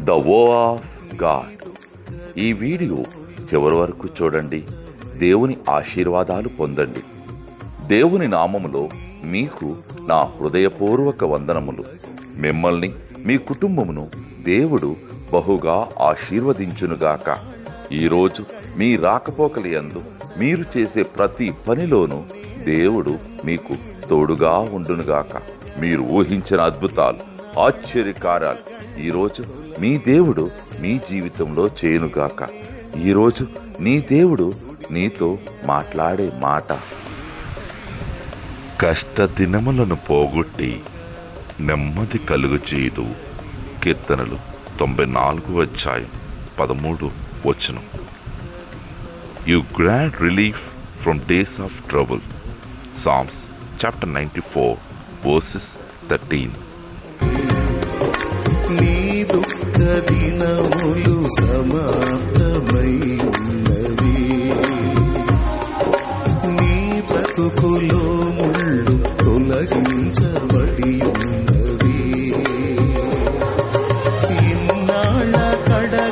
The వో of God. ఈ video చివరి వరకు చూడండి. దేవుని ఆశీర్వాదాలు పొందండి. దేవుని నామములో మీకు నా హృదయపూర్వక వందనములు. మిమ్మల్ని మీ కుటుంబమును దేవుడు బహుగా ఆశీర్వదించునుగాక. ఈరోజు మీ రాకపోకల యందు మీరు చేసే ప్రతి పనిలోనూ దేవుడు మీకు తోడుగా ఉండునుగాక. మీరు ఊహించిన అద్భుతాలు, ఆశ్చర్యకార్యాలు ఈరోజు మీ దేవుడు మీ జీవితంలో చేయునుగాక. ఈరోజు నీ దేవుడు నీతో మాట్లాడే మాట, కష్ట దినములను పోగొట్టి నెమ్మది కలుగజేయుదు. కీర్తనలు 94:13. You grant relief from days of trouble. Psalms chapter 94:13. నీ దుఃఖ దినములు సమాప్తమై ఉన్నవి, నీ బ్రతుకులో